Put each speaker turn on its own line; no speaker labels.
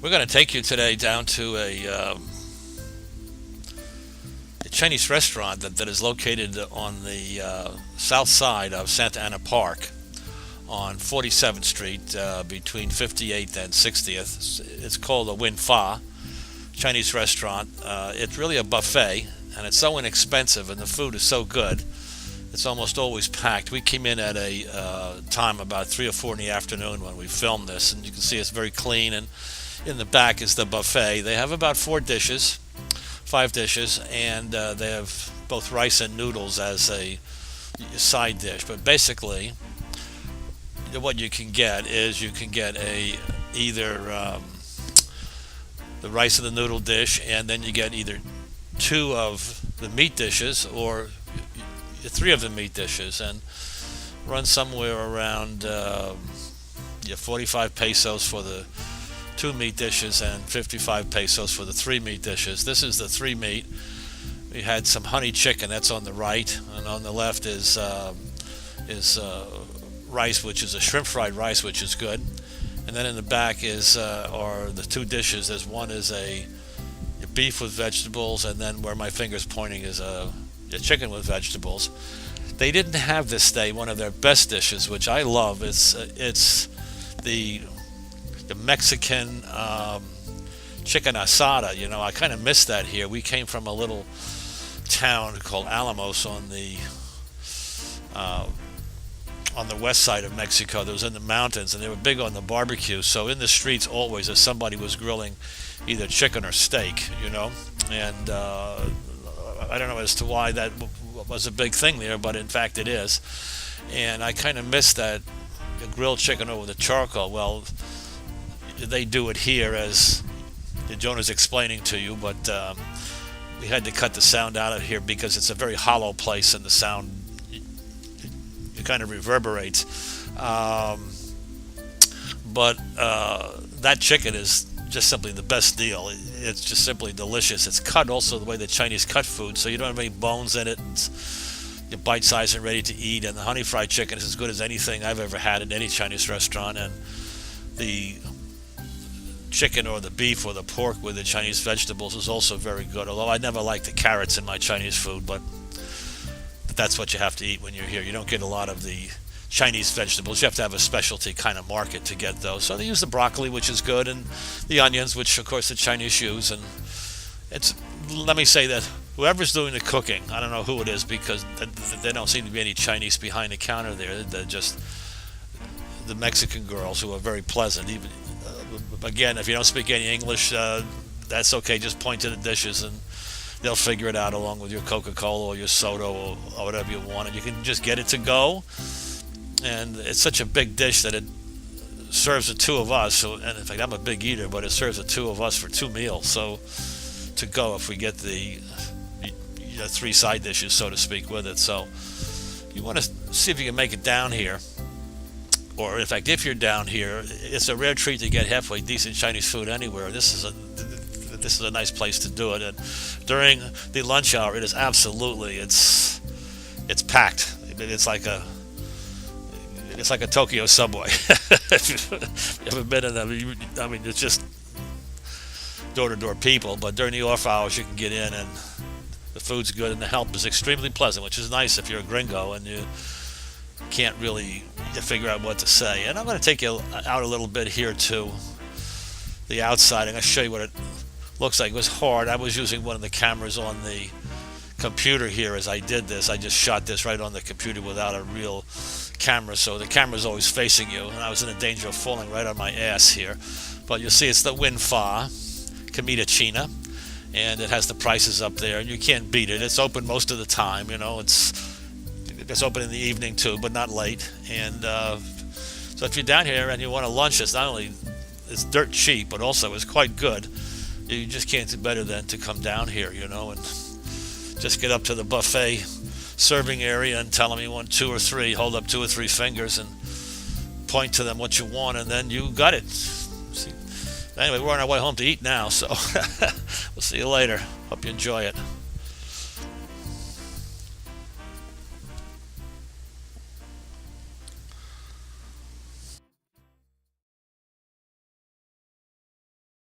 We're going to take you today down to a Chinese restaurant that is located on the south side of Santa Ana Park on 47th Street between 58th and 60th. It's called a Win Fa Chinese restaurant. It's really a buffet, and it's so inexpensive, and the food is so good. It's almost always packed. We came in at a time about 3 or 4 in the afternoon when we filmed this, and you can see it's very clean, and in the back is the buffet. They have about 5 dishes, and they have both rice and noodles as a side dish. But basically, what you can get is either the rice and the noodle dish, and then you get either 2 of the meat dishes or 3 of the meat dishes, and run somewhere around 45 pesos for the 2 meat dishes and 55 pesos for the 3 meat dishes. This is the 3 meat. We had some honey chicken, that's on the right, and on the left is rice, which is a shrimp fried rice, which is good. And then in the back are the 2 dishes. There's one is a beef with vegetables, and then where my finger's pointing is a chicken with vegetables. They didn't have this day one of their best dishes, which I love. It's the Mexican chicken asada. I kind of miss that here. We came from a little town called Alamos on the west side of Mexico. That was in the mountains, and they were big on the barbecue. So in the streets always, if somebody was grilling either chicken or steak, and I don't know as to why that was a big thing there, but in fact it is. And I kind of miss that grilled chicken over the charcoal. Well, they do it here, as Jonah's explaining to you, but we had to cut the sound out of here because it's a very hollow place, and the sound it kind of reverberates. But that chicken is just simply the best deal. It's just simply delicious. It's cut also the way the Chinese cut food, so you don't have any bones in it, and you're bite-sized and ready to eat. And the honey fried chicken is as good as anything I've ever had in any Chinese restaurant. And the chicken or the beef or the pork with the Chinese vegetables is also very good, although I never like the carrots in my Chinese food, but that's what you have to eat when you're here. You don't get a lot of the Chinese vegetables. You have to have a specialty kind of market to get those. So they use the broccoli, which is good, and the onions, which of course the Chinese use. And let me say that whoever's doing the cooking, I don't know who it is, because there don't seem to be any Chinese behind the counter there. They're just the Mexican girls, who are very pleasant. Even again, if you don't speak any English, that's okay. Just point to the dishes and they'll figure it out along with your Coca-Cola or your soda or whatever you want, and you can just get it to go. And it's such a big dish that it serves the 2 of us. So, and in fact, I'm a big eater, but it serves the 2 of us for 2 meals. So to go if we get the 3 side dishes, so to speak, with it. So you want to see if you can make it down here. Or in fact, if you're down here, it's a rare treat to get halfway decent Chinese food anywhere. This is a nice place to do it. And during the lunch hour, it is absolutely it's packed. It's like a Tokyo subway. If you've ever been in them, I mean, it's just door-to-door people. But during the off hours, you can get in, and the food's good, and the help is extremely pleasant, which is nice if you're a gringo and you can't really figure out what to say. And I'm going to take you out a little bit here to the outside. I'm going to show you what it looks like. It was hard. I was using one of the cameras on the computer here as I did this. I just shot this right on the computer without a real camera, so the camera's always facing you, and I was in a danger of falling right on my ass here. But you'll see it's the Win Fa Comida China, and it has the prices up there, and you can't beat it. It's open most of the time. It's open in the evening too, but not late. And so if you're down here and you want a lunch, it's not only it's dirt cheap, but also it's quite good. You just can't do better than to come down here, and just get up to the buffet serving area and tell them you want 2 or 3. Hold up 2 or 3 fingers and point to them what you want, and then you got it. Anyway, we're on our way home to eat now, so we'll see you later. Hope you enjoy it.